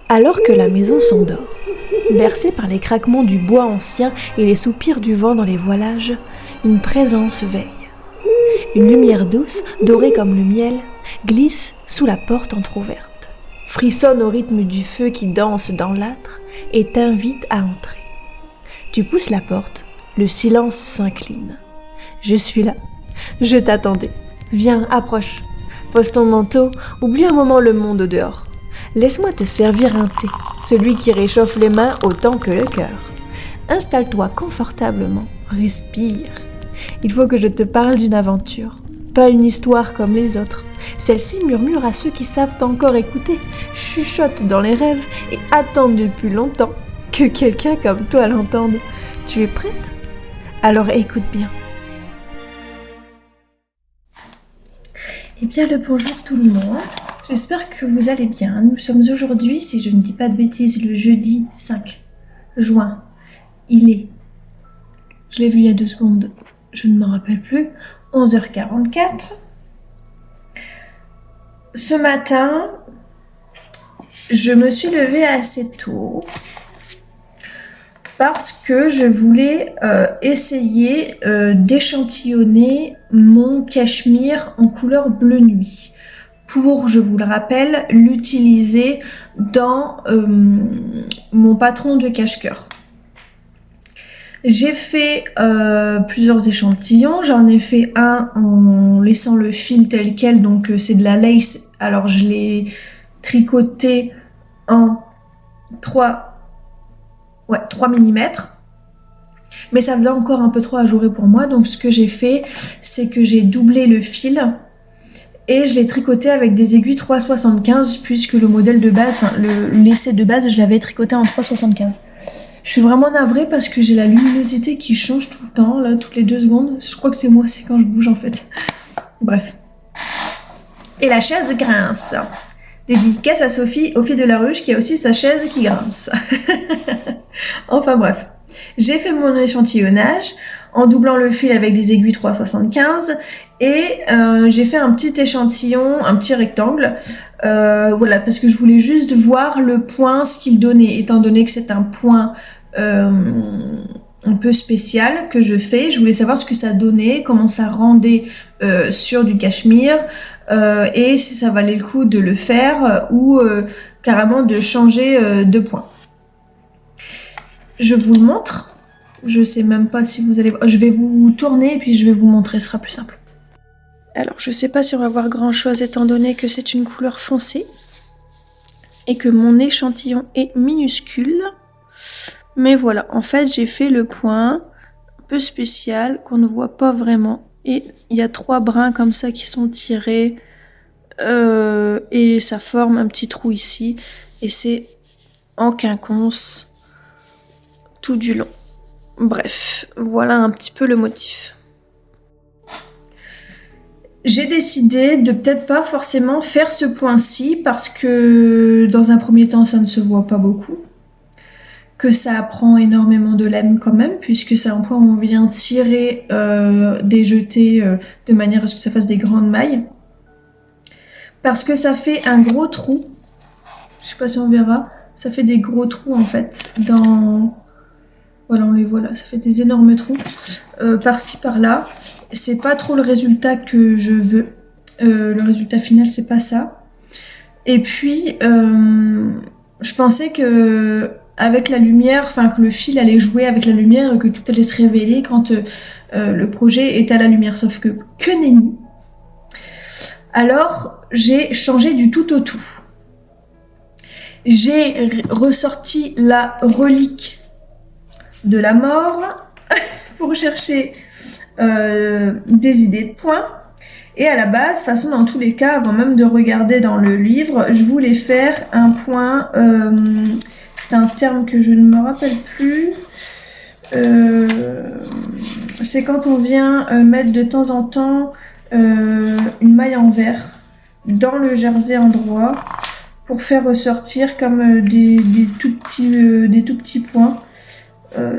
Alors que la maison s'endort, bercée par les craquements du bois ancien et les soupirs du vent dans les voilages, une présence veille. Une lumière douce, dorée comme le miel, glisse sous la porte entr'ouverte, frissonne au rythme du feu qui danse dans l'âtre et t'invite à entrer. Tu pousses la porte, le silence s'incline. Je suis là, je t'attendais. Viens, approche. Pose ton manteau, oublie un moment le monde au dehors. Laisse-moi te servir un thé, celui qui réchauffe les mains autant que le cœur. Installe-toi confortablement, respire. Il faut que je te parle d'une aventure, pas une histoire comme les autres. Celle-ci murmure à ceux qui savent encore écouter, chuchote dans les rêves et attendent depuis longtemps que quelqu'un comme toi l'entende. Tu es prête ? Alors écoute bien. Eh bien le bonjour tout le monde, j'espère que vous allez bien. Nous sommes aujourd'hui, si je ne dis pas de bêtises, le jeudi 5 juin. Il est, je l'ai vu il y a 2 secondes, je ne m'en rappelle plus, 11h44. Ce matin, je me suis levée assez tôt parce que je voulais essayer d'échantillonner mon cachemire en couleur bleu nuit pour, je vous le rappelle, l'utiliser dans mon patron de cache-cœur. J'ai fait plusieurs échantillons, j'en ai fait un en laissant le fil tel quel, donc c'est de la lace, alors je l'ai tricoté en 3 mm, mais ça faisait encore un peu trop ajouré pour moi, donc ce que j'ai fait, c'est que j'ai doublé le fil et je l'ai tricoté avec des aiguilles 3,75 puisque le modèle de base, enfin l'essai de base, je l'avais tricoté en 3,75. Je suis vraiment navrée parce que j'ai la luminosité qui change tout le temps, là, toutes les 2 secondes. Je crois que c'est moi, c'est quand je bouge en fait. Bref. Et la chaise grince. Dédicace à Sophie au fil de la ruche qui a aussi sa chaise qui grince. Enfin bref. J'ai fait mon échantillonnage en doublant le fil avec des aiguilles 3,75 et j'ai fait un petit échantillon, un petit rectangle. Voilà, parce que je voulais juste voir le point, ce qu'il donnait, étant donné que c'est un point un peu spécial que je fais. Je voulais savoir ce que ça donnait, comment ça rendait sur du cachemire et si ça valait le coup de le faire ou carrément de changer de point. Je vous le montre. Je sais même pas si vous allez voir. Je vais vous tourner et puis je vais vous montrer, ce sera plus simple. Alors, je sais pas si on va voir grand chose étant donné que c'est une couleur foncée et que mon échantillon est minuscule. Mais voilà, en fait, j'ai fait le point un peu spécial qu'on ne voit pas vraiment. Et il y a 3 brins comme ça qui sont tirés et ça forme un petit trou ici. Et c'est en quinconce tout du long. Bref, voilà un petit peu le motif. J'ai décidé de peut-être pas forcément faire ce point-ci parce que dans un premier temps ça ne se voit pas beaucoup, que ça prend énormément de laine quand même puisque c'est un point où on vient tirer des jetés de manière à ce que ça fasse des grandes mailles, parce que ça fait un gros trou, je sais pas si on verra, ça fait des gros trous en fait dans... Voilà, on les voit là, ça fait des énormes trous par-ci par-là. C'est pas trop le résultat que je veux. Le résultat final, c'est pas ça. Et puis, je pensais que avec la lumière, enfin que le fil allait jouer avec la lumière et que tout allait se révéler quand le projet est à la lumière. Sauf que nenni. Alors, j'ai changé du tout au tout. J'ai ressorti la relique de la mort pour chercher des idées de points. Et à la base, de toute façon, dans tous les cas, avant même de regarder dans le livre, je voulais faire un point, c'est un terme que je ne me rappelle plus, c'est quand on vient mettre de temps en temps une maille en verre dans le jersey endroit pour faire ressortir comme des tout petits points.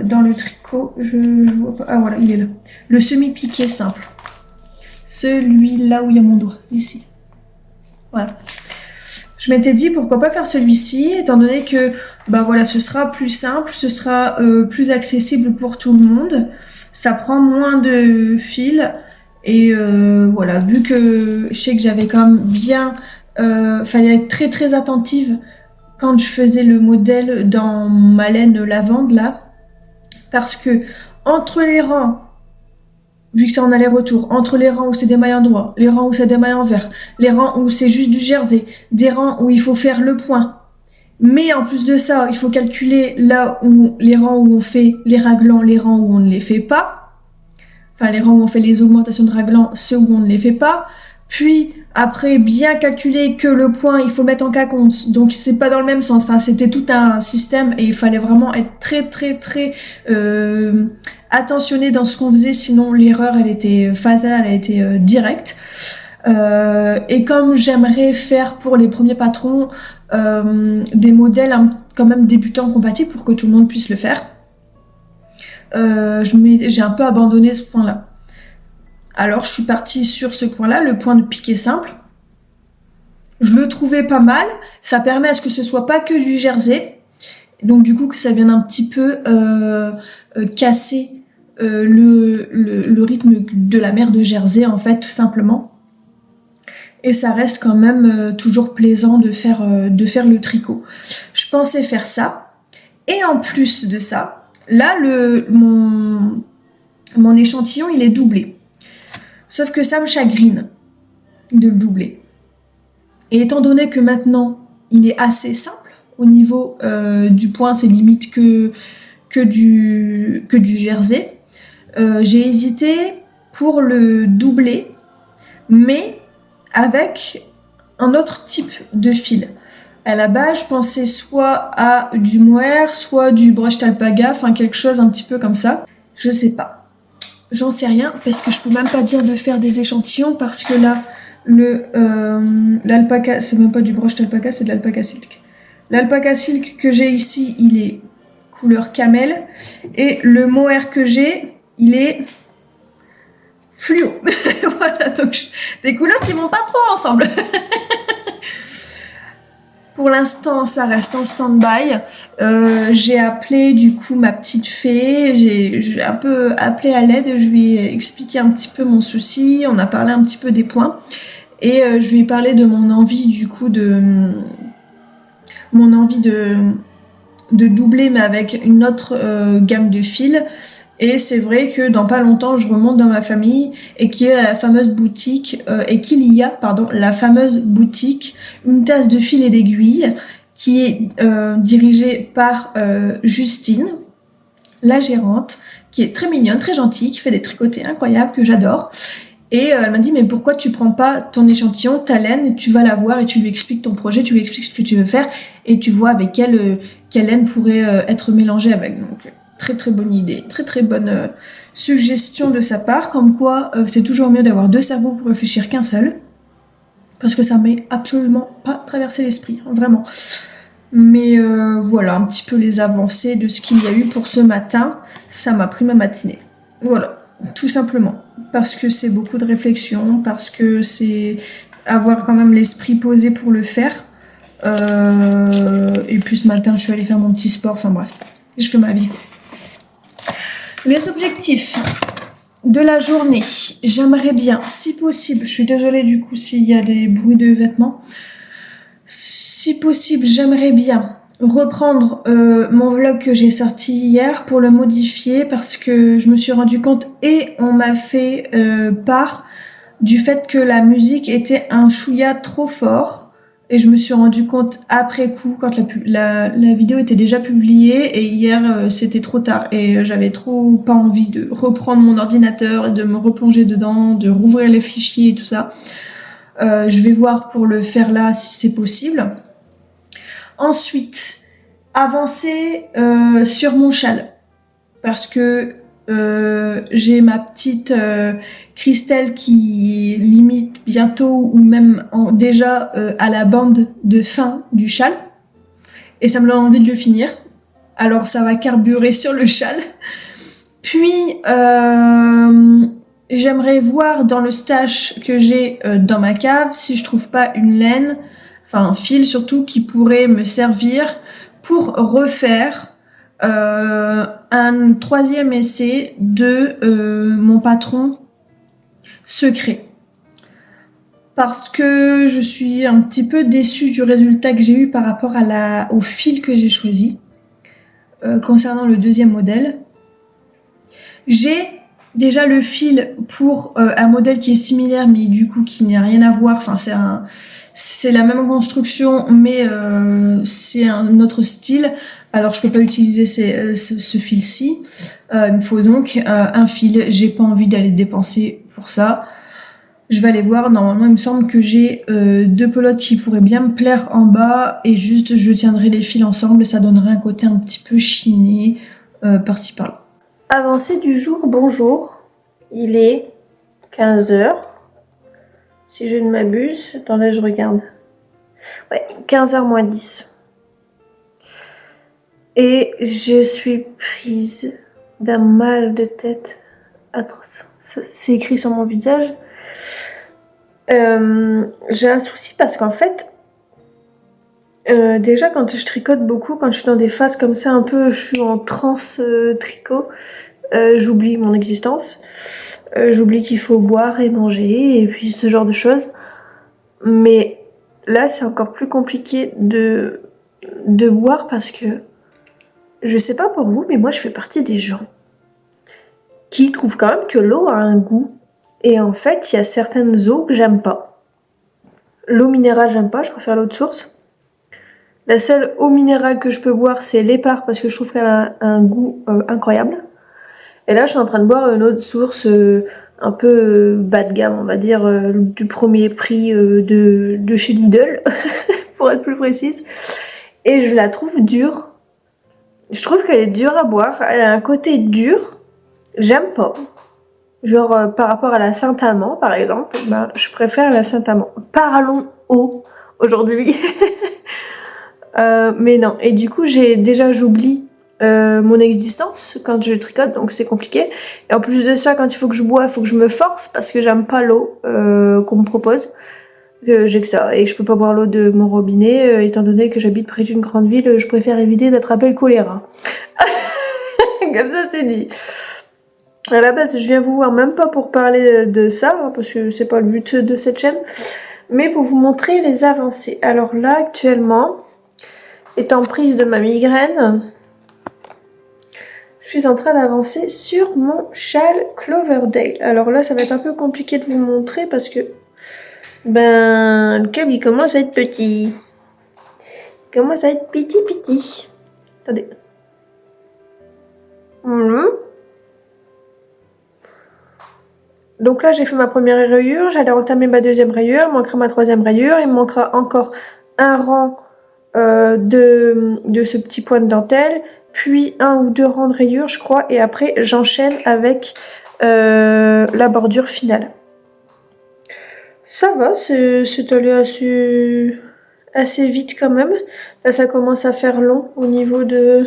Dans le tricot, je vois pas. Ah voilà, il est là. Le semi-piqué simple. Celui-là où il y a mon doigt, ici. Voilà. Je m'étais dit pourquoi pas faire celui-ci, étant donné que bah voilà, ce sera plus simple, ce sera plus accessible pour tout le monde. Ça prend moins de fil et voilà, vu que je sais que j'avais quand même bien, fallait être très très attentive quand je faisais le modèle dans ma laine lavande là, parce que entre les rangs, vu que c'est en aller-retour, entre les rangs où c'est des mailles en droit, les rangs où c'est des mailles en vert, les rangs où c'est juste du jersey, des rangs où il faut faire le point. Mais en plus de ça, il faut calculer là où les rangs où on fait les raglans, les rangs où on ne les fait pas. Enfin, les rangs où on fait les augmentations de raglans, ceux où on ne les fait pas. Puis, après, bien calculer que le point, il faut mettre en quinconce. Donc, c'est pas dans le même sens. Enfin, c'était tout un système et il fallait vraiment être très, très, très attentionné dans ce qu'on faisait. Sinon, l'erreur, elle était fatale, elle était directe. Et comme j'aimerais faire pour les premiers patrons des modèles quand même débutants compatibles pour que tout le monde puisse le faire, j'ai un peu abandonné ce point-là. Alors je suis partie sur ce point-là, le point de piqué simple. Je le trouvais pas mal, ça permet à ce que ce soit pas que du jersey, donc du coup que ça vienne un petit peu casser le rythme de la mer de Jersey en fait, tout simplement. Et ça reste quand même toujours plaisant de faire le tricot. Je pensais faire ça, et en plus de ça, là mon échantillon il est doublé. Sauf que ça me chagrine de le doubler. Et étant donné que maintenant, il est assez simple, au niveau du point, c'est limite que du jersey, j'ai hésité pour le doubler, mais avec un autre type de fil. À la base, je pensais soit à du mohair, soit du brushed alpaga, enfin quelque chose un petit peu comme ça. Je sais pas. J'en sais rien parce que je peux même pas dire de faire des échantillons parce que là, l'alpaca, c'est même pas du brushed alpaca, c'est de l'alpaca silk. L'alpaca silk que j'ai ici, il est couleur camel et le mohair que j'ai, il est fluo. Voilà, donc des couleurs qui vont pas trop ensemble. Pour l'instant, ça reste en stand-by. J'ai appelé du coup ma petite fée. J'ai un peu appelé à l'aide. Je lui ai expliqué un petit peu mon souci. On a parlé un petit peu des points. Et je lui ai parlé de mon envie du coup de doubler mais avec une autre gamme de fils. Et c'est vrai que dans pas longtemps, je remonte dans ma famille et qu'il y a la fameuse boutique, la fameuse boutique Une tasse de fil et d'aiguille qui est dirigée par Justine, la gérante, qui est très mignonne, très gentille, qui fait des tricotés incroyables que j'adore. Et elle m'a dit mais pourquoi tu prends pas ton échantillon, ta laine, tu vas la voir et tu lui expliques ton projet, tu lui expliques ce que tu veux faire et tu vois avec quelle laine pourrait être mélangée avec. Donc, très très bonne idée, très très bonne suggestion de sa part, comme quoi c'est toujours mieux d'avoir deux cerveaux pour réfléchir qu'un seul, parce que ça m'est absolument pas traversé l'esprit, hein, vraiment. Mais voilà, un petit peu les avancées de ce qu'il y a eu pour ce matin, ça m'a pris ma matinée. Voilà, tout simplement, parce que c'est beaucoup de réflexion, parce que c'est avoir quand même l'esprit posé pour le faire. Et puis ce matin, je suis allée faire mon petit sport, enfin bref, je fais ma vie. Les objectifs de la journée, j'aimerais bien, si possible, je suis désolée du coup s'il y a des bruits de vêtements, si possible, j'aimerais bien reprendre mon vlog que j'ai sorti hier pour le modifier parce que je me suis rendu compte et on m'a fait part du fait que la musique était un chouïa trop fort. Et je me suis rendu compte après coup, quand la vidéo était déjà publiée, et hier c'était trop tard, et j'avais trop pas envie de reprendre mon ordinateur et de me replonger dedans, de rouvrir les fichiers et tout ça. Je vais voir pour le faire là si c'est possible. Ensuite, avancer sur mon châle, parce que j'ai ma petite Christelle qui limite bientôt ou même déjà à la bande de fin du châle et ça me donne envie de le finir, alors ça va carburer sur le châle. Puis j'aimerais voir dans le stash que j'ai dans ma cave si je trouve pas une laine, enfin un fil surtout qui pourrait me servir pour refaire un troisième essai de mon patron secret. Parce que je suis un petit peu déçue du résultat que j'ai eu par rapport au fil que j'ai choisi concernant le deuxième modèle. J'ai déjà le fil pour un modèle qui est similaire mais du coup qui n'a rien à voir. Enfin, c'est la même construction mais c'est un autre style. Alors je peux pas utiliser ce fil-ci. Il me faut donc un fil. J'ai pas envie d'aller dépenser pour ça. Je vais aller voir. Normalement, il me semble que j'ai 2 pelotes qui pourraient bien me plaire en bas et juste je tiendrai les fils ensemble et ça donnerait un côté un petit peu chiné par-ci par-là. Avancée du jour, bonjour. Il est 15h. Si je ne m'abuse. Attendez, je regarde. Ouais, 15h moins 10. Et je suis prise d'un mal de tête atroce. C'est écrit sur mon visage. J'ai un souci parce qu'en fait, déjà quand je tricote beaucoup, quand je suis dans des phases comme ça, un peu, je suis en transe tricot, j'oublie mon existence, j'oublie qu'il faut boire et manger et puis ce genre de choses. Mais là, c'est encore plus compliqué de boire parce que je sais pas pour vous, mais moi je fais partie des gens qui trouvent quand même que l'eau a un goût. Et en fait, il y a certaines eaux que j'aime pas. L'eau minérale, j'aime pas, je préfère l'eau de source. La seule eau minérale que je peux boire, c'est l'Épar parce que je trouve qu'elle a un goût incroyable. Et là, je suis en train de boire une eau de source un peu bas de gamme, on va dire, du premier prix de chez Lidl, pour être plus précise. Et je la trouve dure. Je trouve qu'elle est dure à boire. Elle a un côté dur. J'aime pas. Genre par rapport à la Saint-Amand par exemple, ben, je préfère la Saint-Amand. Parlons eau aujourd'hui. Mais non, et du coup j'oublie mon existence quand je tricote, donc c'est compliqué. Et en plus de ça, quand il faut que je bois, il faut que je me force parce que j'aime pas l'eau qu'on me propose. J'ai que ça, et je peux pas boire l'eau de mon robinet, étant donné que j'habite près d'une grande ville, je préfère éviter d'attraper le choléra. Comme ça c'est dit. À la base, je viens vous voir même pas pour parler de ça, hein, parce que c'est pas le but de cette chaîne, mais pour vous montrer les avancées. Alors là, actuellement, étant prise de ma migraine, je suis en train d'avancer sur mon châle Cloverdale. Alors là, ça va être un peu compliqué de vous montrer parce que le câble il commence à être petit. Il commence à être petit. Attendez. Voilà. Donc là, j'ai fait ma première rayure, j'allais entamer ma deuxième rayure, il manquera ma troisième rayure, il me manquera encore un rang de ce petit point de dentelle, puis 1 ou 2 rangs de rayures, je crois, et après, j'enchaîne avec la bordure finale. Ça va, c'est allé assez vite quand même. Là, ça commence à faire long au niveau de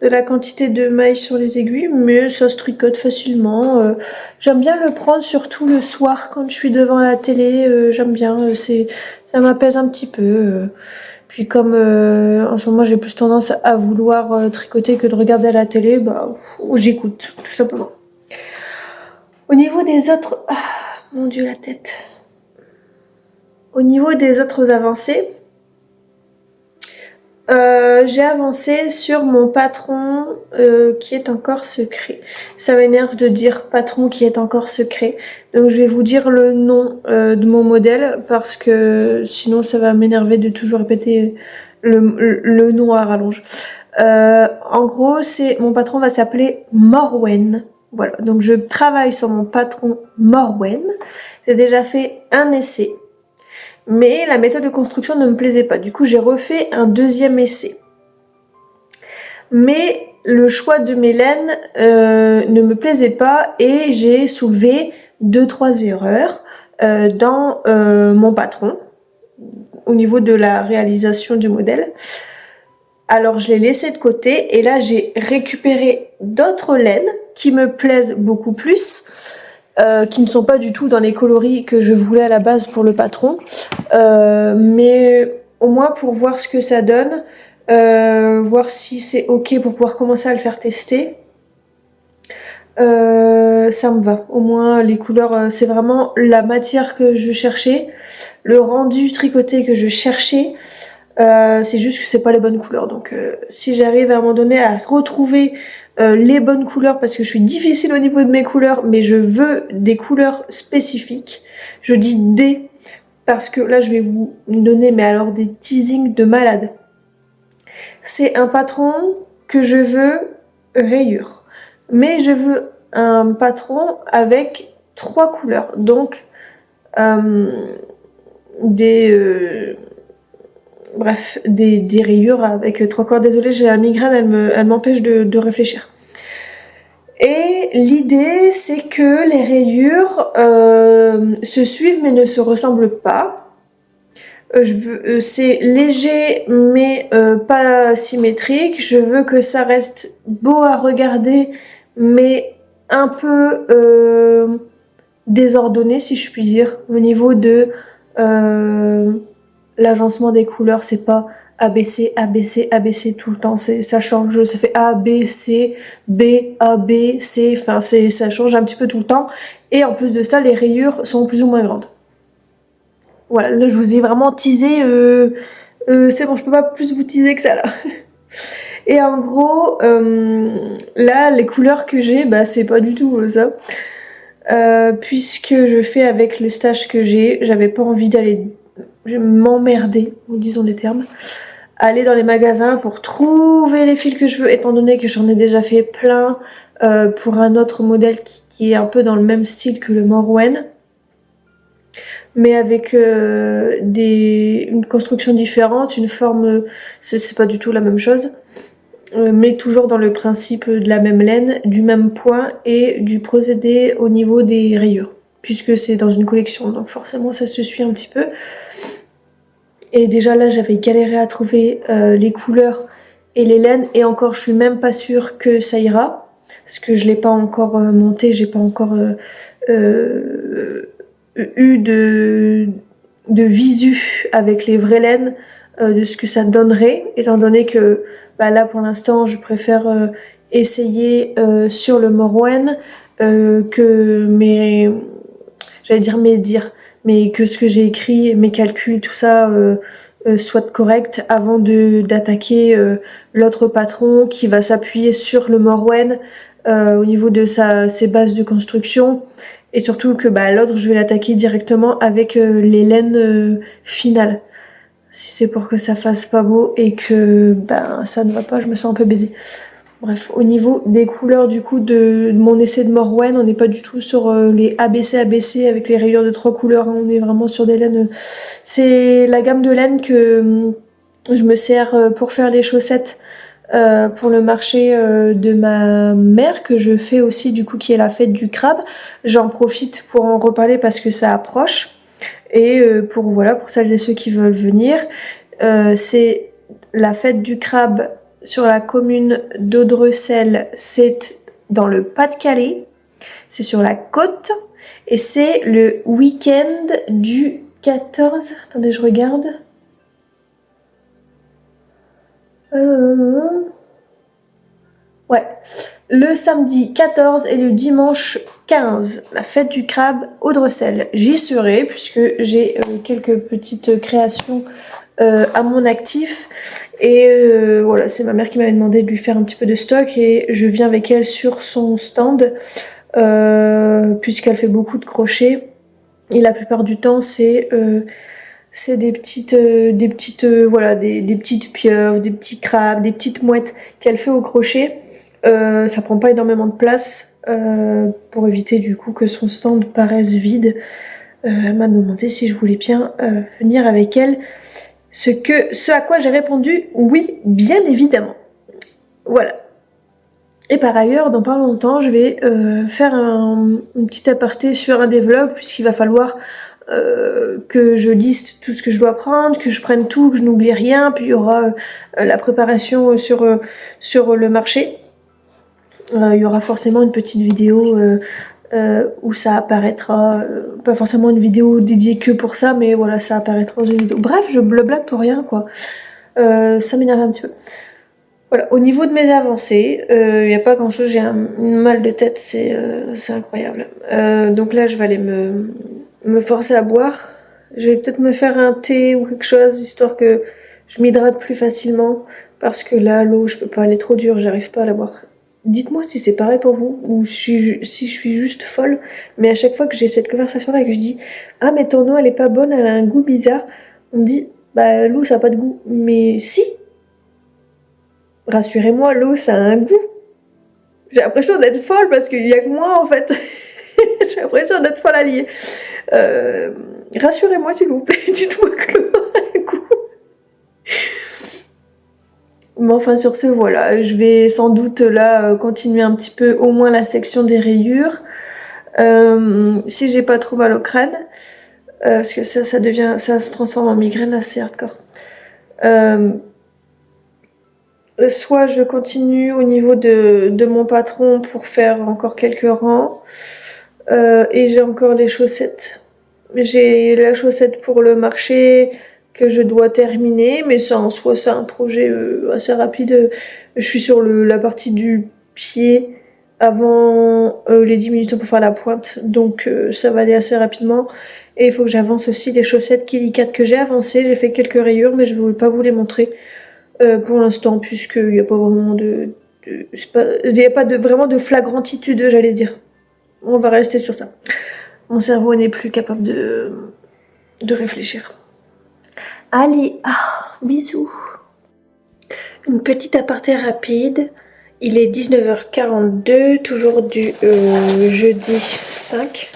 la quantité de mailles sur les aiguilles, mais ça se tricote facilement. J'aime bien le prendre surtout le soir quand je suis devant la télé, j'aime bien, ça m'apaise un petit peu. Puis comme en ce moment j'ai plus tendance à vouloir tricoter que de regarder à la télé, j'écoute tout simplement. Au niveau des autres... Ah, mon Dieu la tête. Au niveau des autres avancées, j'ai avancé sur mon patron qui est encore secret. Ça m'énerve de dire patron qui est encore secret. Donc je vais vous dire le nom de mon modèle parce que sinon ça va m'énerver de toujours répéter le nom à rallonge. En gros, mon patron va s'appeler Morwen. Voilà, donc je travaille sur mon patron Morwen. J'ai déjà fait un essai. Mais la méthode de construction ne me plaisait pas. Du coup, j'ai refait un deuxième essai. Mais le choix de mes laines ne me plaisait pas et j'ai soulevé 2-3 erreurs dans mon patron au niveau de la réalisation du modèle. Alors, je l'ai laissé de côté et là, j'ai récupéré d'autres laines qui me plaisent beaucoup plus. qui ne sont pas du tout dans les coloris que je voulais à la base pour le patron, mais au moins pour voir ce que ça donne, voir si c'est ok pour pouvoir commencer à le faire tester. Ça me va. Au moins les couleurs, c'est vraiment la matière que je cherchais, le rendu tricoté que je cherchais. C'est juste que c'est pas les bonnes couleurs. Donc si j'arrive à un moment donné à retrouver les bonnes couleurs, parce que je suis difficile au niveau de mes couleurs, mais je veux des couleurs spécifiques. Je dis des, parce que là je vais vous donner, mais alors des teasings de malade. C'est un patron que je veux rayures. Mais je veux un patron avec 3 couleurs. Donc des rayures avec 3 couleurs. Désolée, j'ai la migraine, elle m'empêche de réfléchir. Et l'idée, c'est que les rayures se suivent mais ne se ressemblent pas. C'est léger mais pas symétrique. Je veux que ça reste beau à regarder mais un peu désordonné, si je puis dire, au niveau de l'agencement des couleurs. C'est pas ABC, ABC, ABC tout le temps, ça change, ça fait A, B, C, B, A, B, C, enfin ça change un petit peu tout le temps. Et en plus de ça, les rayures sont plus ou moins grandes. Voilà, là je vous ai vraiment teasé, c'est bon, je peux pas plus vous teaser que ça là. Et en gros, là les couleurs que j'ai, bah c'est pas du tout ça. Puisque je fais avec le stage que j'ai, j'avais pas envie d'aller m'emmerder, disons les termes, aller dans les magasins pour trouver les fils que je veux, étant donné que j'en ai déjà fait plein pour un autre modèle qui est un peu dans le même style que le Morwen, mais avec une construction différente, une forme, c'est pas du tout la même chose, mais toujours dans le principe de la même laine, du même point et du procédé au niveau des rayures, puisque c'est dans une collection, donc forcément ça se suit un petit peu. Et déjà là j'avais galéré à trouver les couleurs et les laines, et encore je suis même pas sûre que ça ira, parce que je l'ai pas encore monté, j'ai pas encore eu de visu avec les vraies laines de ce que ça donnerait, étant donné que bah là pour l'instant je préfère essayer sur le Morwen que mais que ce que j'ai écrit, mes calculs, tout ça soit correct avant d'attaquer l'autre patron qui va s'appuyer sur le Morwen au niveau de ses bases de construction. Et surtout que bah, l'autre, je vais l'attaquer directement avec les laines finales. Si c'est pour que ça fasse pas beau et que ben ça ne va pas, je me sens un peu baisée. Bref, au niveau des couleurs du coup de mon essai de Morwen, on n'est pas du tout sur les ABC avec les rayures de 3 couleurs, hein. On est vraiment sur des laines. C'est la gamme de laines que je me sers pour faire les chaussettes pour le marché de ma mère, que je fais aussi du coup, qui est la fête du crabe. J'en profite pour en reparler parce que ça approche, et pour celles et ceux qui veulent venir, c'est la fête du crabe sur la commune d'Audrecel, c'est dans le Pas-de-Calais, c'est sur la côte, et c'est le week-end du 14, attendez je regarde, ouais, le samedi 14 et le dimanche 15, la fête du crabe Audrecel. J'y serai puisque j'ai quelques petites créations à mon actif, et voilà, c'est ma mère qui m'avait demandé de lui faire un petit peu de stock, et je viens avec elle sur son stand puisqu'elle fait beaucoup de crochets, et la plupart du temps c'est des petites pieuvres, des petits crabes, des petites mouettes qu'elle fait au crochet. Ça prend pas énormément de place pour éviter du coup que son stand paraisse vide. Elle m'a demandé si je voulais bien venir avec elle, ce à quoi j'ai répondu oui, bien évidemment. Voilà. Et par ailleurs, dans pas longtemps, je vais faire un petit aparté sur un des vlogs, puisqu'il va falloir que je liste tout ce que je dois prendre, que je prenne tout, que je n'oublie rien, puis il y aura la préparation sur le marché. Il y aura forcément une petite vidéo où ça apparaîtra, pas forcément une vidéo dédiée que pour ça, mais voilà, ça apparaîtra dans une vidéo. Bref, je blablate pour rien, quoi. Ça m'énerve un petit peu. Voilà, au niveau de mes avancées, il n'y a pas grand chose, j'ai un mal de tête, c'est incroyable. Donc là, je vais aller me forcer à boire. Je vais peut-être me faire un thé ou quelque chose, histoire que je m'hydrate plus facilement, parce que là, l'eau, je peux pas aller trop dur, j'arrive pas à la boire. Dites-moi si c'est pareil pour vous, ou si je suis juste folle, mais à chaque fois que j'ai cette conversation-là et que je dis « Ah, mais ton eau, elle est pas bonne, elle a un goût bizarre », on me dit « Bah, l'eau, ça a pas de goût. » Mais si! Rassurez-moi, l'eau, ça a un goût. J'ai l'impression d'être folle parce qu'il y a que moi, en fait. J'ai l'impression d'être folle alliée. Rassurez-moi, s'il vous plaît. Dites-moi que l'eau a un goût. Mais enfin, sur ce, voilà. Je vais sans doute, là, continuer un petit peu, au moins la section des rayures. Si j'ai pas trop mal au crâne. Parce que ça se transforme en migraine assez hardcore. Soit je continue au niveau de mon patron pour faire encore quelques rangs. Et j'ai encore les chaussettes. J'ai la chaussette pour le marché que je dois terminer, mais ça en soi c'est un projet assez rapide. Je suis sur la partie du pied avant les 10 minutes pour faire la pointe, donc ça va aller assez rapidement. Et il faut que j'avance aussi les chaussettes Killy Cat que j'ai avancées. J'ai fait quelques rayures, mais je ne voulais pas vous les montrer. Pour l'instant, puisqu'il n'y a pas vraiment il n'y a pas vraiment de flagrantitude, j'allais dire. On va rester sur ça. Mon cerveau n'est plus capable de réfléchir. Allez, bisous. Une petite aparté rapide. Il est 19h42, toujours du jeudi 5.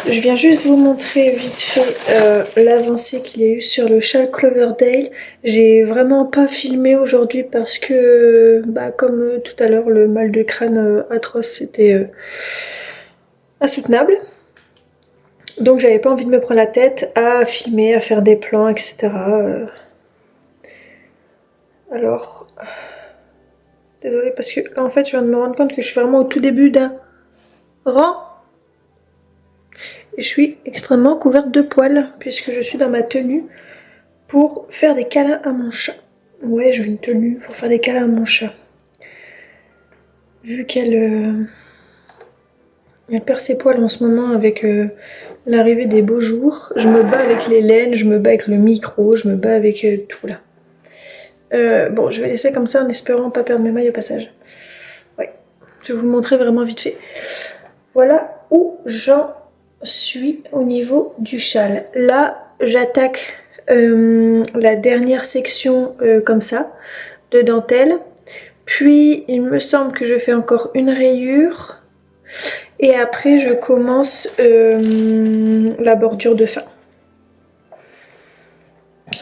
Je viens juste vous montrer vite fait l'avancée qu'il y a eu sur le châle Cloverdale. J'ai vraiment pas filmé aujourd'hui parce que, comme tout à l'heure, le mal de crâne atroce, c'était insoutenable. Donc j'avais pas envie de me prendre la tête à filmer, à faire des plans, etc. Alors, désolée parce que là en fait je viens de me rendre compte que je suis vraiment au tout début d'un rang. Et je suis extrêmement couverte de poils puisque je suis dans ma tenue pour faire des câlins à mon chat. Ouais, j'ai une tenue pour faire des câlins à mon chat. Vu qu'elle perd ses poils en ce moment avec l'arrivée des beaux jours, je me bats avec les laines, je me bats avec le micro, je me bats avec tout là. Bon, je vais laisser comme ça en espérant pas perdre mes mailles au passage. Ouais, je vais vous le montrer vraiment vite fait. Voilà où j'en suis au niveau du châle. Là, j'attaque la dernière section comme ça, de dentelle. Puis, il me semble que je fais encore une rayure. Et après, je commence la bordure de fin.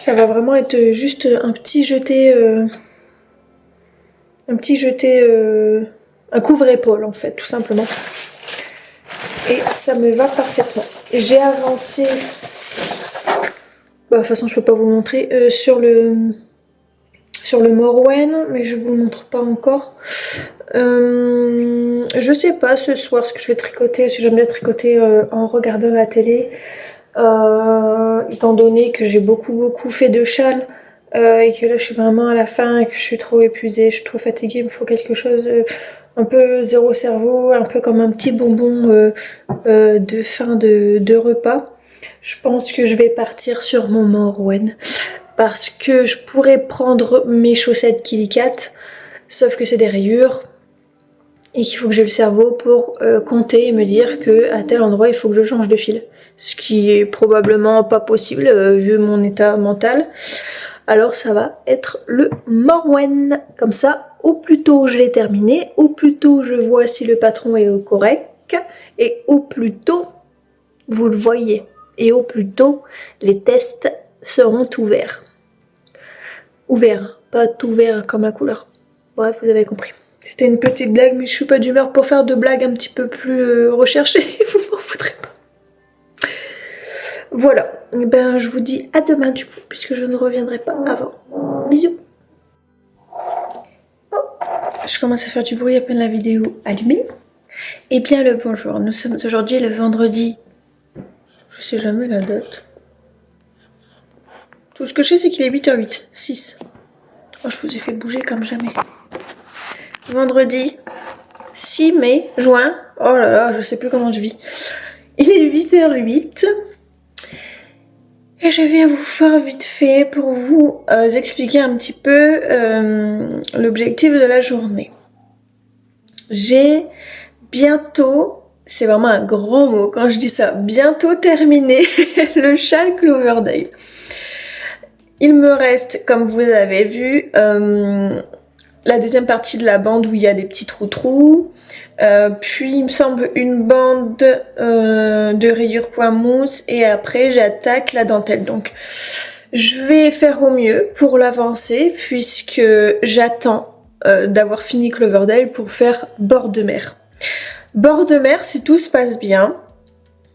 Ça va vraiment être juste un petit jeté, un couvre-épaule en fait, tout simplement. Et ça me va parfaitement. J'ai avancé, de toute façon je peux pas vous le montrer, sur le Morwen, mais je vous le montre pas encore. Je sais pas ce soir ce que je vais tricoter, si j'aime bien tricoter en regardant la télé. Étant donné que j'ai beaucoup fait de châles et que là je suis vraiment à la fin et que je suis trop épuisée, je suis trop fatiguée, il me faut quelque chose un peu zéro cerveau, un peu comme un petit bonbon de fin de repas. Je pense que je vais partir sur mon Morwen parce que je pourrais prendre mes chaussettes Killy Cat, sauf que c'est des rayures et qu'il faut que j'ai le cerveau pour compter et me dire que à tel endroit il faut que je change de fil. Ce qui est probablement pas possible vu mon état mental. Alors ça va être le Morwen. Comme ça, au plus tôt je l'ai terminé, au plus tôt je vois si le patron est au correct, et au plus tôt vous le voyez. Et au plus tôt les tests seront ouverts. Ouverts, pas tout vert comme la couleur. Bref, vous avez compris. C'était une petite blague, mais je suis pas d'humeur pour faire de blagues un petit peu plus recherchées. Vous m'en foutrez pas. Voilà, ben, je vous dis à demain du coup, puisque je ne reviendrai pas avant. Bisous. Oh, je commence à faire du bruit à peine la vidéo allumée. Eh bien le bonjour, nous sommes aujourd'hui le vendredi. Je sais jamais la date. Tout ce que je sais c'est qu'il est 8h08, 6. Oh, je vous ai fait bouger comme jamais. Vendredi 6 mai, juin. Oh là là, je sais plus comment je vis. Il est 8h08. Et je viens vous faire vite fait pour vous expliquer un petit peu l'objectif de la journée. J'ai bientôt, c'est vraiment un grand mot quand je dis ça, bientôt terminé le châle Cloverdale. Il me reste, comme vous avez vu, la deuxième partie de la bande où il y a des petits trous-trous, puis il me semble une bande de rayures point mousse et après j'attaque la dentelle. Donc je vais faire au mieux pour l'avancer puisque j'attends d'avoir fini Cloverdale pour faire bord de mer. Bord de mer, si tout se passe bien,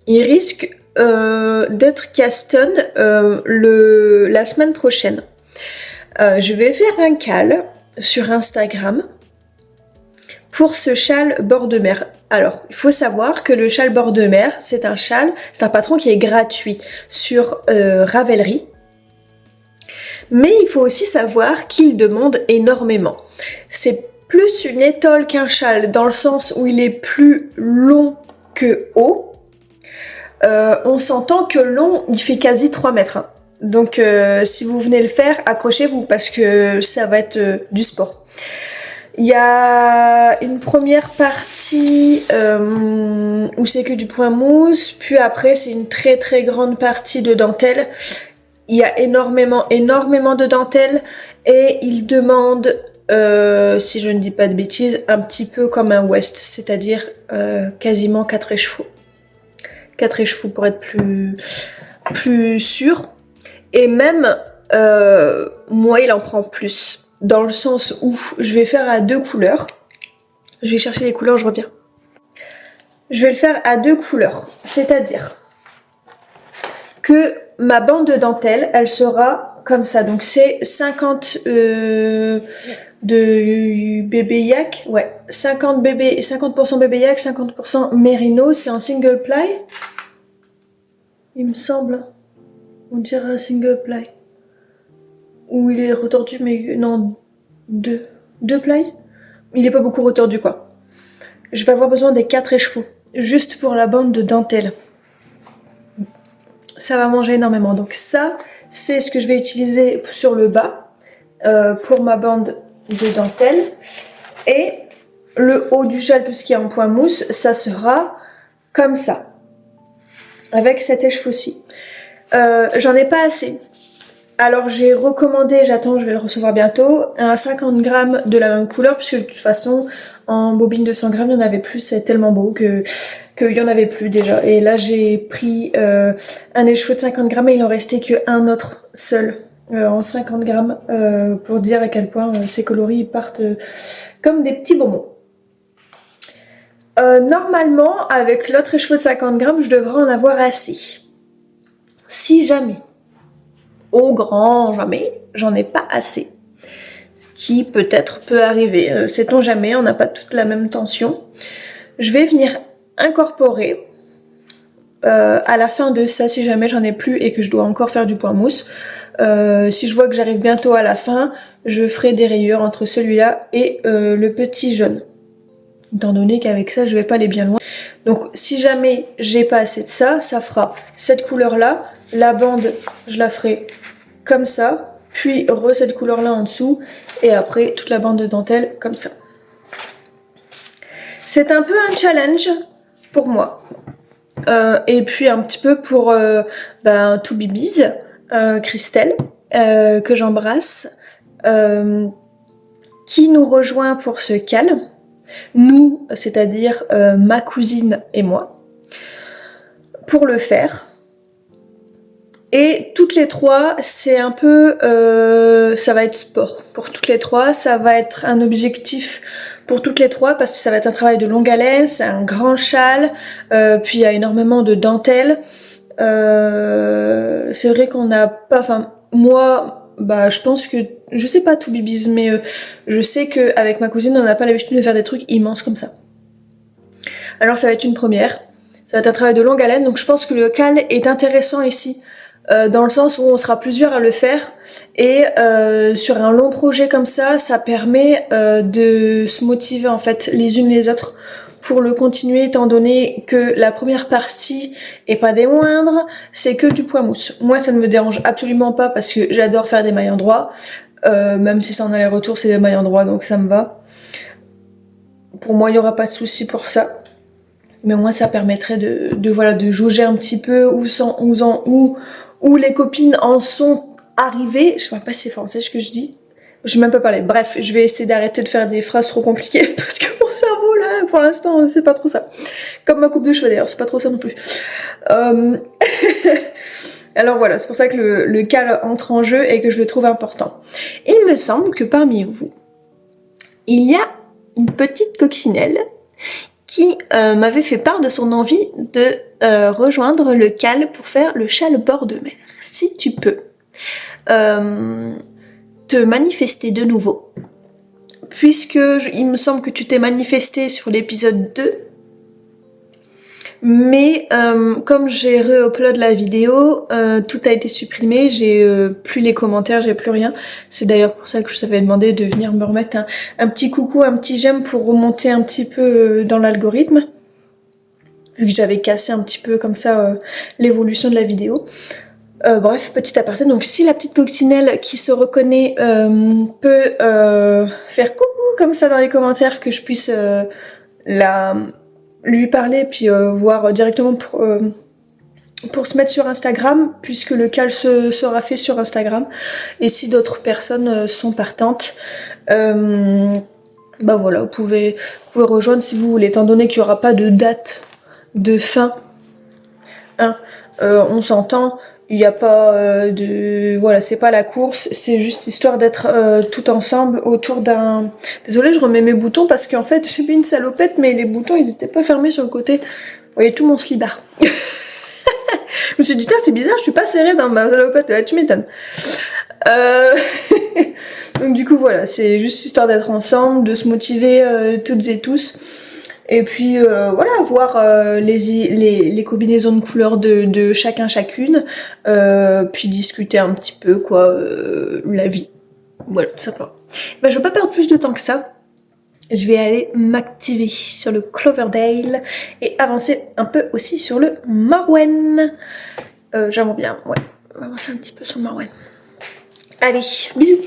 il risque d'être Caston la semaine prochaine. Je vais faire un call sur Instagram pour ce châle bord de mer. Alors, il faut savoir que le châle bord de mer, c'est un patron qui est gratuit sur Ravelry. Mais il faut aussi savoir qu'il demande énormément. C'est plus une étole qu'un châle dans le sens où il est plus long que haut. On s'entend que long, il fait quasi 3 mètres. Hein. Donc si vous venez le faire, accrochez-vous parce que ça va être du sport. Il y a une première partie où c'est que du point mousse, puis après c'est une très très grande partie de dentelle. Il y a énormément de dentelle et il demande, si je ne dis pas de bêtises, un petit peu comme un West, c'est-à-dire quasiment 4 écheveaux. 4 écheveaux pour être plus sûr. Et même, moi, il en prend plus. Dans le sens où je vais faire à 2 couleurs. Je vais chercher les couleurs, je reviens. Je vais le faire à 2 couleurs. C'est-à-dire que ma bande de dentelle, elle sera comme ça. Donc c'est 50 de bébé yak. Ouais, 50% bébé yak, 50% mérino. C'est en single ply. Il me semble. On dirait un single ply. Ou il est retordu, mais non, 2 ply. Il est pas beaucoup retordu, quoi. Je vais avoir besoin des 4 écheveaux. Juste pour la bande de dentelle. Ça va manger énormément. Donc ça, c'est ce que je vais utiliser sur le bas pour ma bande de dentelle. Et le haut du châle, tout ce qui est en point mousse, ça sera comme ça. Avec cet écheveau-ci. J'en ai pas assez. Alors j'ai recommandé, j'attends, je vais le recevoir bientôt, un 50 grammes de la même couleur, puisque de toute façon, en bobine de 100 grammes, il n'y en avait plus, c'est tellement beau qu'il n'y en avait plus déjà. Et là j'ai pris un écheveau de 50 grammes et il en restait qu'un autre seul en 50 grammes pour dire à quel point ces coloris partent comme des petits bonbons. Normalement, avec l'autre écheveau de 50 grammes, je devrais en avoir assez. Si jamais, au grand jamais, j'en ai pas assez. Ce qui peut-être peut arriver. Sait-on jamais, on n'a pas toute la même tension. Je vais venir incorporer à la fin de ça, si jamais j'en ai plus et que je dois encore faire du point mousse. Si je vois que j'arrive bientôt à la fin, je ferai des rayures entre celui-là et le petit jaune. Étant donné qu'avec ça, je vais pas aller bien loin. Donc si jamais j'ai pas assez de ça, ça fera cette couleur-là. La bande, je la ferai comme ça, puis cette couleur là en dessous, et après toute la bande de dentelle comme ça. C'est un peu un challenge pour moi, et puis un petit peu pour tout Bibiz, Christelle, que j'embrasse, qui nous rejoint pour ce call. Nous, c'est-à-dire ma cousine et moi, pour le faire. Et toutes les trois, c'est un peu, ça va être sport. Pour toutes les trois, ça va être un objectif pour toutes les trois parce que ça va être un travail de longue haleine, c'est un grand châle, puis il y a énormément de dentelle. C'est vrai qu'on n'a pas, enfin moi, je pense que, je sais pas tout Bibiz, mais je sais qu'avec ma cousine, on n'a pas l'habitude de faire des trucs immenses comme ça. Alors ça va être une première, ça va être un travail de longue haleine, donc je pense que le cal est intéressant ici, dans le sens où on sera plusieurs à le faire, et sur un long projet comme ça permet de se motiver en fait les unes les autres pour le continuer, étant donné que la première partie est pas des moindres, c'est que du poids mousse. Moi ça ne me dérange absolument pas parce que j'adore faire des mailles en droit, même si c'est en aller-retour c'est des mailles en droit, donc ça me va. Pour moi il n'y aura pas de souci pour ça. Mais au moins ça permettrait de jauger un petit peu où les copines en sont arrivées. Je sais pas si c'est français ce que je dis. Je vais même pas parler. Bref, je vais essayer d'arrêter de faire des phrases trop compliquées parce que mon cerveau là, pour l'instant, c'est pas trop ça. Comme ma coupe de cheveux d'ailleurs, c'est pas trop ça non plus. Alors voilà, c'est pour ça que le cal entre en jeu et que je le trouve important. Il me semble que parmi vous, il y a une petite coccinelle qui m'avait fait part de son envie de rejoindre le cal pour faire le châle bord de mer. Si tu peux te manifester de nouveau, puisque il me semble que tu t'es manifesté sur l'épisode 2, mais comme j'ai re-upload la vidéo, tout a été supprimé, j'ai plus les commentaires, j'ai plus rien. C'est d'ailleurs pour ça que je t'avais demandé de venir me remettre un petit coucou, un petit j'aime pour remonter un petit peu dans l'algorithme, vu que j'avais cassé un petit peu comme ça l'évolution de la vidéo. Bref, petit aparté, donc si la petite coccinelle qui se reconnaît peut faire coucou comme ça dans les commentaires, que je puisse lui parler, puis voir directement pour se mettre sur Instagram, puisque le cal sera fait sur Instagram. Et si d'autres personnes sont partantes, bah voilà, vous pouvez rejoindre si vous voulez, étant donné qu'il n'y aura pas de date de fin. Hein, on s'entend, il n'y a pas voilà, c'est pas la course, c'est juste histoire d'être tout ensemble autour d'un... Désolée, je remets mes boutons parce qu'en fait j'ai mis une salopette, mais les boutons ils étaient pas fermés sur le côté. Vous voyez tout mon slibard. Je me suis dit, c'est bizarre, je suis pas serrée dans ma salopette, là, tu m'étonnes. Donc du coup voilà, c'est juste histoire d'être ensemble, de se motiver toutes et tous. Et puis voilà, voir les combinaisons de couleurs de chacun chacune, puis discuter un petit peu quoi, la vie. Voilà, tout simplement. Bah, je vais pas perdre plus de temps que ça. Je vais aller m'activer sur le Cloverdale et avancer un peu aussi sur le Marwen. J'aimerais bien, ouais, avancer un petit peu sur le Marwen. Allez, bisous.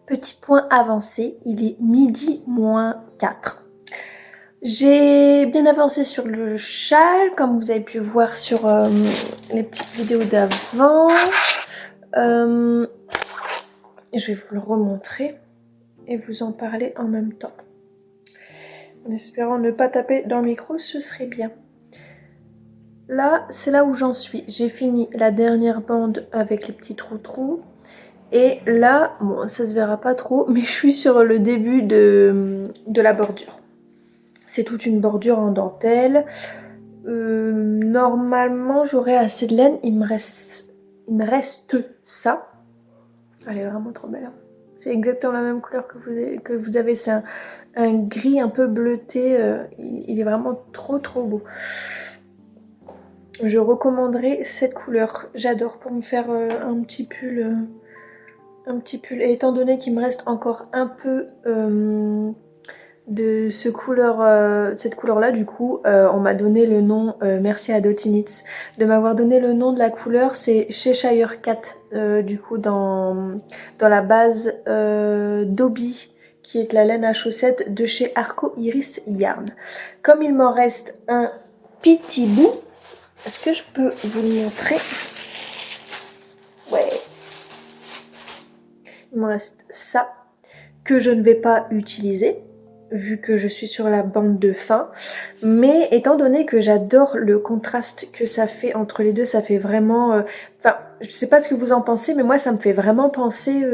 Petit point avancé, il est midi moins 4. J'ai bien avancé sur le châle, comme vous avez pu voir sur les petites vidéos d'avant. Je vais vous le remontrer et vous en parler en même temps. En espérant ne pas taper dans le micro, ce serait bien. Là, c'est là où j'en suis. J'ai fini la dernière bande avec les petits trous-trous. Et là, bon, ça se verra pas trop, mais je suis sur le début de la bordure. C'est toute une bordure en dentelle. Normalement, j'aurai assez de laine. Il me reste ça. Elle est vraiment trop belle. Hein. C'est exactement la même couleur que vous avez. C'est un gris un peu bleuté. Il est vraiment trop beau. Je recommanderais cette couleur. J'adore pour me faire un petit pull. Et étant donné qu'il me reste encore un peu de cette couleur-là, du coup, on m'a donné le nom, merci à Dotinitz, de m'avoir donné le nom de la couleur, c'est Cheshire Cat, du coup, dans la base d'Obi, qui est de la laine à chaussettes de chez Arco Iris Yarn. Comme il m'en reste un petit bout, est-ce que je peux vous le montrer? Ouais. Il me reste ça, que je ne vais pas utiliser, vu que je suis sur la bande de fin. Mais étant donné que j'adore le contraste que ça fait entre les deux, ça fait vraiment... Enfin, je sais pas ce que vous en pensez, mais moi ça me fait vraiment penser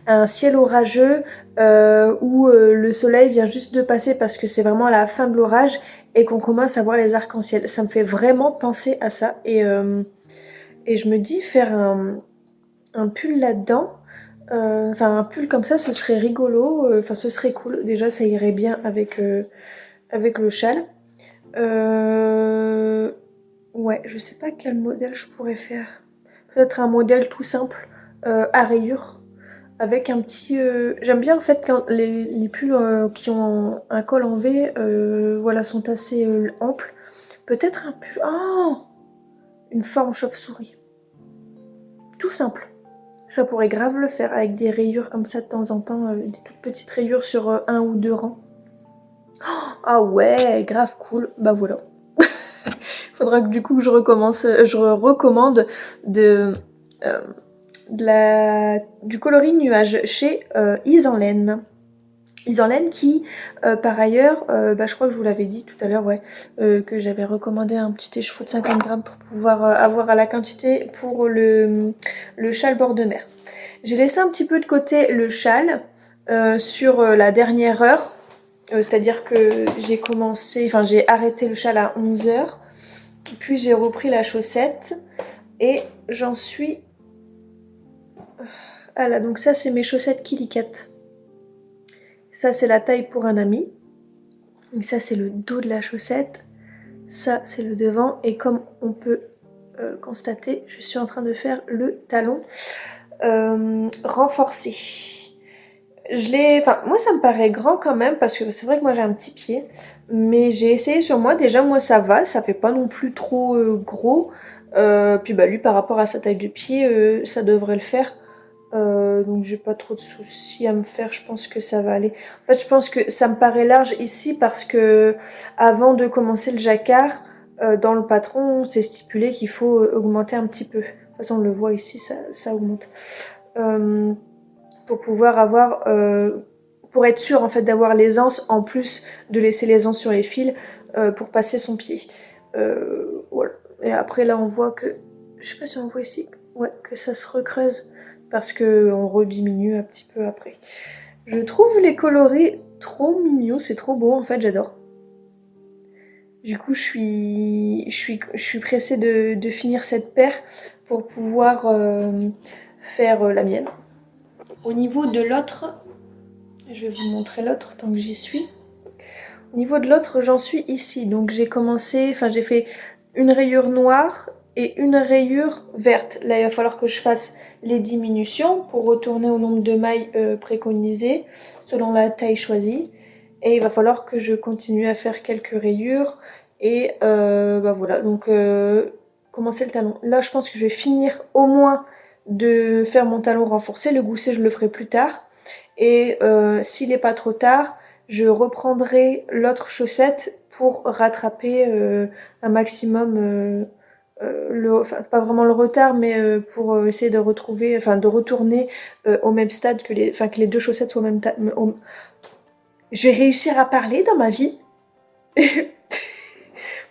à un ciel orageux où le soleil vient juste de passer parce que c'est vraiment la fin de l'orage et qu'on commence à voir les arcs-en-ciel. Ça me fait vraiment penser à ça. Et je me dis faire un pull là-dedans, enfin un pull comme ça, ce serait rigolo, enfin ce serait cool. Déjà ça irait bien avec le châle. Ouais, je sais pas quel modèle je pourrais faire. Peut-être un modèle tout simple à rayures avec un petit. J'aime bien en fait quand les pulls qui ont un col en V, voilà, sont assez amples. Peut-être un pull. Oh, une forme chauve-souris. Tout simple. Ça pourrait grave le faire avec des rayures comme ça de temps en temps, des toutes petites rayures sur un ou deux rangs. Oh, ah ouais, grave cool. Bah voilà. Faudra que du coup je recommande du coloris nuage chez Is en laine. Is en laine qui, par ailleurs, je crois que je vous l'avais dit tout à l'heure, ouais, que j'avais recommandé un petit écheveau de 50 grammes pour pouvoir avoir à la quantité pour le châle bord de mer. J'ai laissé un petit peu de côté le châle sur la dernière heure, c'est-à-dire que j'ai arrêté le châle à 11h. Puis j'ai repris la chaussette et j'en suis... Ah là, donc ça c'est mes chaussettes Kitty Cat. Ça c'est la taille pour un ami. Donc ça c'est le dos de la chaussette. Ça c'est le devant. Et comme on peut constater, je suis en train de faire le talon renforcé. Moi ça me paraît grand quand même parce que c'est vrai que moi j'ai un petit pied. Mais j'ai essayé sur moi, déjà moi ça va, ça fait pas non plus trop gros. Puis lui par rapport à sa taille de pied, ça devrait le faire. Donc j'ai pas trop de soucis à me faire, je pense que ça va aller. En fait je pense que ça me paraît large ici parce que avant de commencer le jacquard, dans le patron c'est stipulé qu'il faut augmenter un petit peu. De toute façon on le voit ici, ça augmente. Pour pouvoir avoir... pour être sûr en fait d'avoir l'aisance en plus de laisser l'aisance sur les fils pour passer son pied. Voilà. Et après là on voit que, je sais pas si on voit ici, ouais, que ça se recreuse parce que on rediminue un petit peu après. Je trouve les coloris trop mignons, c'est trop beau en fait, j'adore. Du coup je suis pressée de finir cette paire pour pouvoir faire la mienne. Au niveau de l'autre, je vais vous montrer l'autre tant que j'y suis. Au niveau de l'autre, j'en suis ici. Donc j'ai fait une rayure noire et une rayure verte. Là, il va falloir que je fasse les diminutions pour retourner au nombre de mailles préconisées selon la taille choisie. Et il va falloir que je continue à faire quelques rayures. Et voilà, donc commencer le talon. Là, je pense que je vais finir au moins de faire mon talon renforcé. Le gousset, je le ferai plus tard. Et s'il n'est pas trop tard, je reprendrai l'autre chaussette pour rattraper un maximum, pas vraiment le retard, mais pour essayer de retourner au même stade que les deux chaussettes soient au même Je vais réussir à parler dans ma vie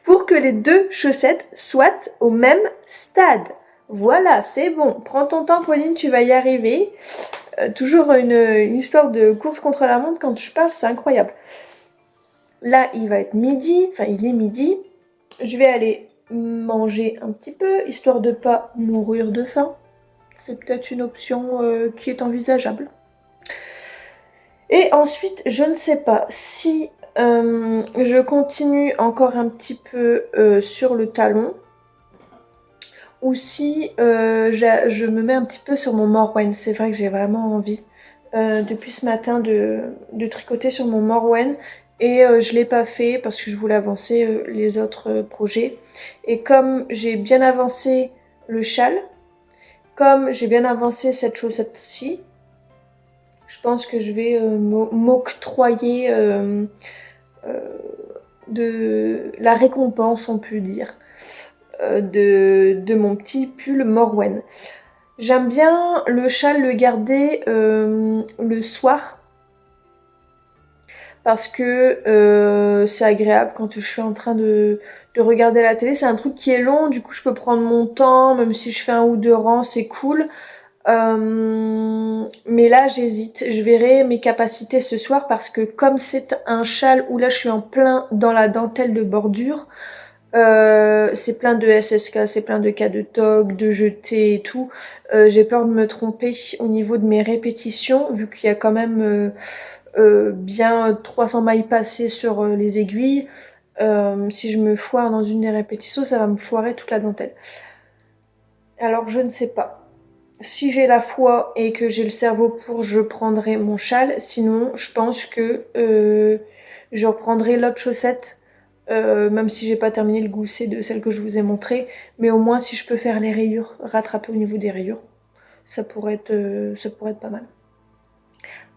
pour que les deux chaussettes soient au même stade. Voilà, c'est bon. Prends ton temps, Pauline, tu vas y arriver. Toujours une histoire de course contre la montre quand je parle, c'est incroyable. Là, il est midi. Je vais aller manger un petit peu, histoire de pas mourir de faim. C'est peut-être une option qui est envisageable. Et ensuite, je ne sais pas si je continue encore un petit peu sur le talon ou si je me mets un petit peu sur mon Morwen. C'est vrai que j'ai vraiment envie depuis ce matin de tricoter sur mon Morwen et je l'ai pas fait parce que je voulais avancer les autres projets. Et comme j'ai bien avancé le châle, comme j'ai bien avancé cette chaussette-ci, je je pense que je vais m'octroyer de la récompense, on peut dire, de mon petit pull Morwen. J'aime bien le châle le garder le soir parce que c'est agréable quand je suis en train de regarder la télé. C'est un truc qui est long, du coup je peux prendre mon temps, même si je fais 1 ou 2 rangs, c'est cool. Mais là j'hésite, je verrai mes capacités ce soir parce que comme c'est un châle où là je suis en plein dans la dentelle de bordure, c'est plein de SSK, c'est plein de cas de TOC, de jetés et tout. J'ai peur de me tromper au niveau de mes répétitions vu qu'il y a quand même bien 300 mailles passées sur les aiguilles. Si je me foire dans une des répétitions, ça va me foirer toute la dentelle. Alors je ne sais pas. Si j'ai la foi et que j'ai le cerveau pour, je prendrai mon châle. Sinon, je pense que je reprendrai l'autre chaussette, même si j'ai pas terminé le gousset de celle que je vous ai montrée. Mais au moins, si je peux faire les rayures, rattraper au niveau des rayures, ça pourrait être pas mal.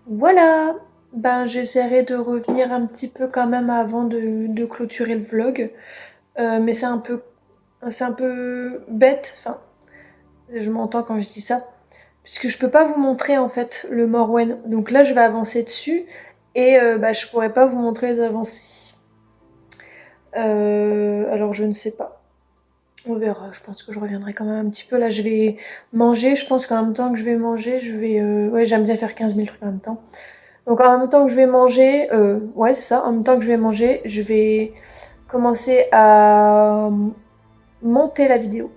Voilà. Ben, j'essaierai de revenir un petit peu quand même avant de clôturer le vlog. Mais c'est un peu bête. Enfin, je m'entends quand je dis ça. Puisque je peux pas vous montrer en fait le Morwen. Donc là je vais avancer dessus et je pourrais pas vous montrer les avancées. Alors je ne sais pas. On verra, je pense que je reviendrai quand même un petit peu. Là je vais manger, je pense qu'en même temps que je vais manger, je vais... Ouais, j'aime bien faire 15 000 trucs en même temps. Donc en même temps que je vais manger, ouais c'est ça, en même temps que je vais manger, je vais commencer à monter la vidéo.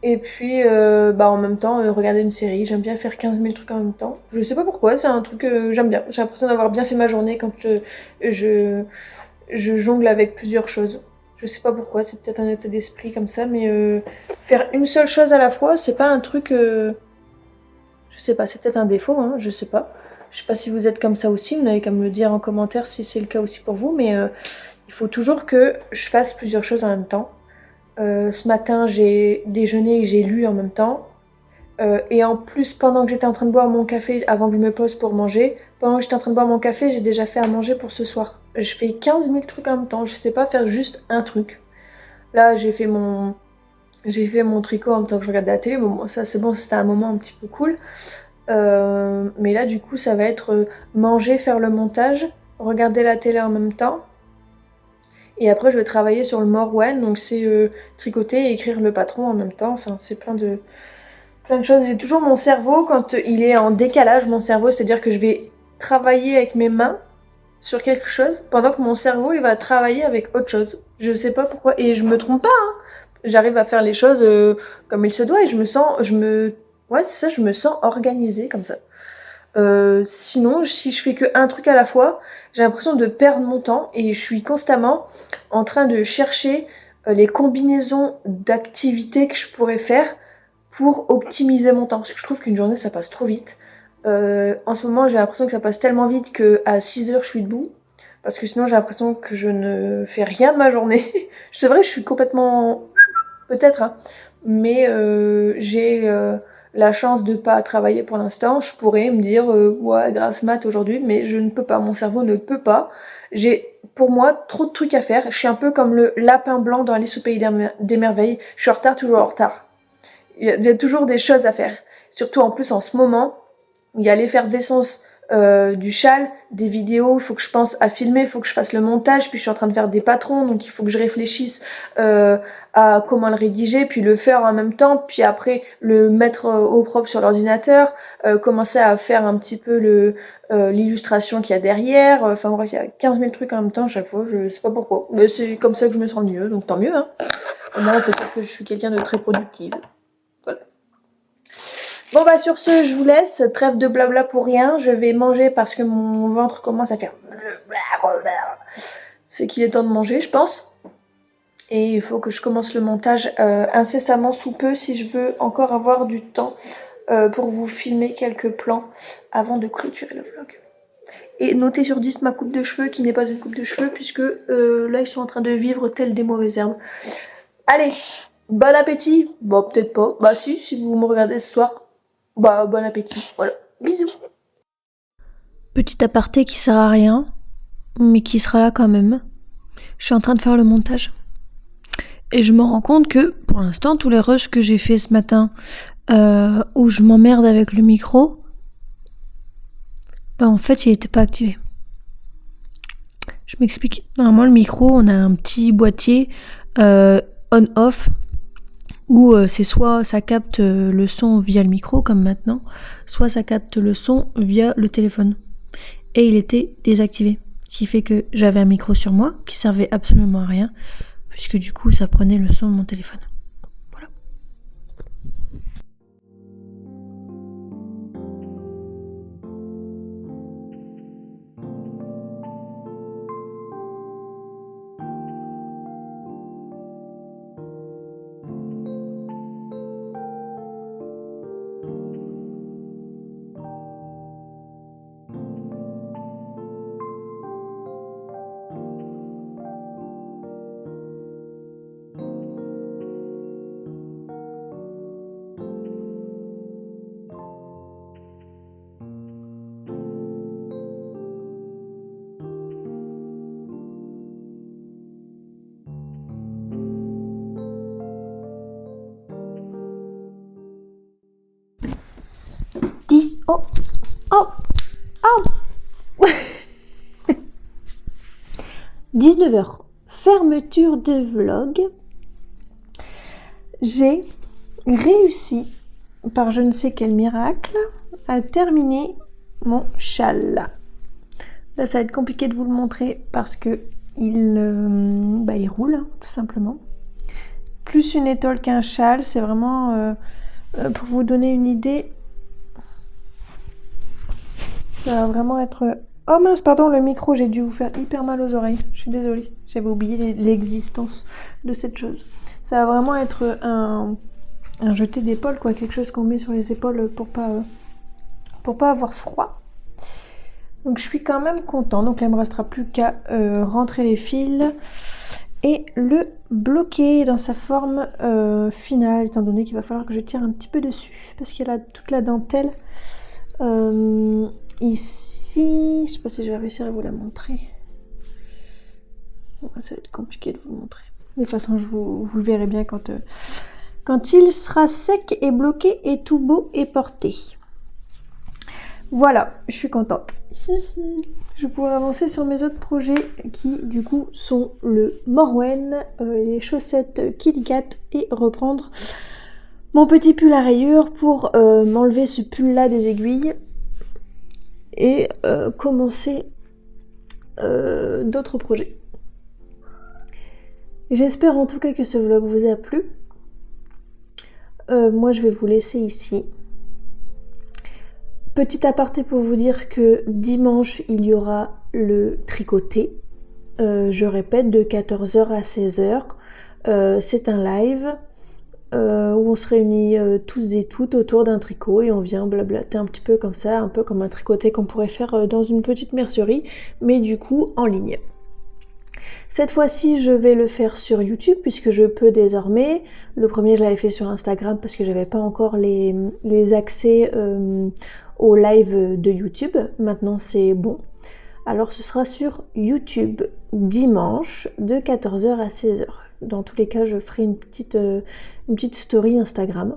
Et puis, en même temps, regarder une série. J'aime bien faire 15 000 trucs en même temps. Je sais pas pourquoi, c'est un truc que j'aime bien. J'ai l'impression d'avoir bien fait ma journée quand je jongle avec plusieurs choses. Je sais pas pourquoi, c'est peut-être un état d'esprit comme ça, mais faire une seule chose à la fois, c'est pas un truc... je sais pas, c'est peut-être un défaut, hein, je sais pas. Je sais pas si vous êtes comme ça aussi, vous n'avez qu'à me le dire en commentaire si c'est le cas aussi pour vous, mais il faut toujours que je fasse plusieurs choses en même temps. Ce matin, j'ai déjeuné et j'ai lu en même temps. Et en plus, pendant que j'étais en train de boire mon café, avant que je me pose pour manger, pendant que j'étais en train de boire mon café, j'ai déjà fait à manger pour ce soir. Je fais 15 000 trucs en même temps. Je sais pas faire juste un truc. Là, j'ai fait mon tricot en même temps que je regardais la télé. Bon, ça c'est bon, c'était un moment un petit peu cool. Mais là, du coup, ça va être manger, faire le montage, regarder la télé en même temps. Et après, je vais travailler sur le Morwen, donc c'est tricoter et écrire le patron en même temps. Enfin, c'est plein de choses. J'ai toujours mon cerveau, quand il est en décalage, mon cerveau, c'est-à-dire que je vais travailler avec mes mains sur quelque chose, pendant que mon cerveau, il va travailler avec autre chose. Je sais pas pourquoi, et je me trompe pas, hein. J'arrive à faire les choses comme il se doit, et ouais, c'est ça, je me sens organisée comme ça. Sinon, si je fais que un truc à la fois, j'ai l'impression de perdre mon temps et je suis constamment en train de chercher les combinaisons d'activités que je pourrais faire pour optimiser mon temps. Parce que je trouve qu'une journée, ça passe trop vite. En ce moment, j'ai l'impression que ça passe tellement vite qu'à 6 heures, je suis debout. Parce que sinon, j'ai l'impression que je ne fais rien de ma journée. C'est vrai, je suis complètement... Peut-être, hein. Mais j'ai la chance de pas travailler pour l'instant. Je pourrais me dire, ouais, grâce mat aujourd'hui, mais je ne peux pas. Mon cerveau ne peut pas. J'ai, pour moi, trop de trucs à faire. Je suis un peu comme le lapin blanc dans Alice au pays des merveilles. Je suis en retard, toujours en retard. Il y a toujours des choses à faire. Surtout en plus en ce moment, il y a l'effervescence du châle, des vidéos, il faut que je pense à filmer, il faut que je fasse le montage, puis je suis en train de faire des patrons, donc il faut que je réfléchisse à comment le rédiger, puis le faire en même temps, puis après le mettre au propre sur l'ordinateur, commencer à faire un petit peu l'illustration qu'il y a derrière, enfin bref, il y a 15 000 trucs en même temps à chaque fois, je sais pas pourquoi, mais c'est comme ça que je me sens mieux, donc tant mieux, hein. Au moins peut-être que je suis quelqu'un de très productive. Voilà. Bon bah sur ce, je vous laisse, trêve de blabla pour rien, je vais manger parce que mon ventre commence à faire... C'est qu'il est temps de manger, je pense. Et il faut que je commence le montage incessamment sous peu si je veux encore avoir du temps pour vous filmer quelques plans avant de clôturer le vlog. Et notez sur 10 ma coupe de cheveux qui n'est pas une coupe de cheveux puisque là ils sont en train de vivre tels des mauvaises herbes. Allez, bon appétit. Bon, peut-être pas. Bah si vous me regardez ce soir, bah bon appétit, voilà. Bisous. Petit aparté qui sert à rien, mais qui sera là quand même. Je suis en train de faire le montage. Et je me rends compte que, pour l'instant, tous les rushs que j'ai fait ce matin, où je m'emmerde avec le micro, en fait, il n'était pas activé. Je m'explique. Normalement, le micro, on a un petit boîtier on-off, où c'est soit ça capte le son via le micro, comme maintenant, soit ça capte le son via le téléphone. Et il était désactivé. Ce qui fait que j'avais un micro sur moi, qui servait absolument à rien, puisque du coup ça prenait le son de mon téléphone. Voilà. Oh, oh, oh 19h, fermeture de vlog. J'ai réussi, par je ne sais quel miracle, à terminer mon châle. Là, ça va être compliqué de vous le montrer parce que il roule, hein, tout simplement. Plus une étole qu'un châle, c'est vraiment, pour vous donner une idée, ça va vraiment être... Oh mince, pardon, le micro, j'ai dû vous faire hyper mal aux oreilles. Je suis désolée, j'avais oublié l'existence de cette chose. Ça va vraiment être un jeté d'épaule, quoi, quelque chose qu'on met sur les épaules pour pas avoir froid. Donc je suis quand même contente. Donc là, il me restera plus qu'à rentrer les fils et le bloquer dans sa forme finale, étant donné qu'il va falloir que je tire un petit peu dessus parce qu'il y a toute la dentelle ici. Je sais pas si je vais réussir à vous la montrer. Ça va être compliqué de vous le montrer. De toute façon, vous le verrez bien quand il sera sec et bloqué et tout beau et porté. Voilà, je suis contente. Je vais pouvoir avancer sur mes autres projets qui, du coup, sont le Morwen, les chaussettes Kitty Cat et reprendre mon petit pull à rayures pour m'enlever ce pull-là des aiguilles et commencer d'autres projets. J'espère en tout cas que ce vlog vous a plu. Moi, je vais vous laisser ici. Petit aparté pour vous dire que dimanche, il y aura le tricoté. Je répète, de 14h à 16h. C'est un live où on se réunit tous et toutes autour d'un tricot et on vient blablater un petit peu comme ça, un peu comme un tricoté qu'on pourrait faire dans une petite mercerie, mais du coup en ligne. Cette fois-ci, je vais le faire sur YouTube puisque je peux désormais. Le premier, je l'avais fait sur Instagram parce que j'avais pas encore les accès au live de YouTube. Maintenant, c'est bon. Alors, ce sera sur YouTube dimanche de 14h à 16h. Dans tous les cas, je ferai une petite story Instagram.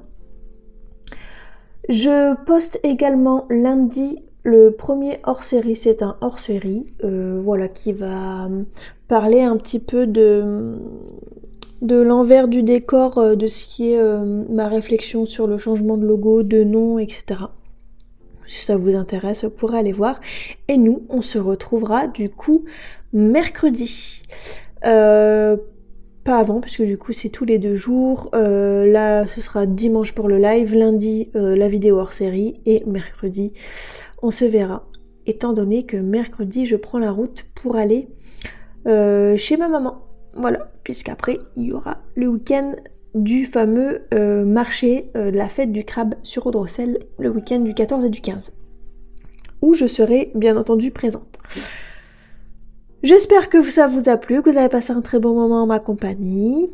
Je poste également lundi le premier hors-série. C'est un hors-série voilà, qui va parler un petit peu de l'envers du décor, de ce qui est ma réflexion sur le changement de logo, de nom, etc. Si ça vous intéresse, vous pourrez aller voir. Et nous, on se retrouvera du coup mercredi. Pas avant, parce que du coup c'est tous les 2 jours. Là, ce sera dimanche pour le live, lundi la vidéo hors série et mercredi, on se verra. Étant donné que mercredi, je prends la route pour aller chez ma maman. Voilà, puisqu'après, il y aura le week-end du fameux marché de la fête du crabe sur Audressel, le week-end du 14 et du 15, où je serai bien entendu présente. J'espère que ça vous a plu, que vous avez passé un très bon moment en ma compagnie,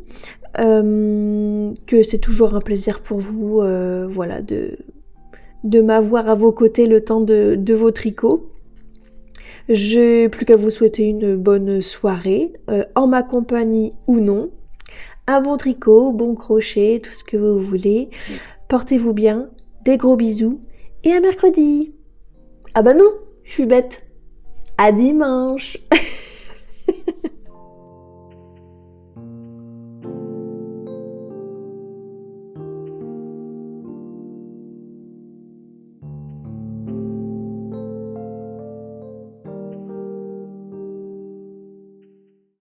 que c'est toujours un plaisir pour vous voilà, de de m'avoir à vos côtés le temps de vos tricots. J'ai plus qu'à vous souhaiter une bonne soirée, en ma compagnie ou non. Un bon tricot, bon crochet, tout ce que vous voulez. Portez-vous bien, des gros bisous et à mercredi. Ah bah non, je suis bête. À dimanche.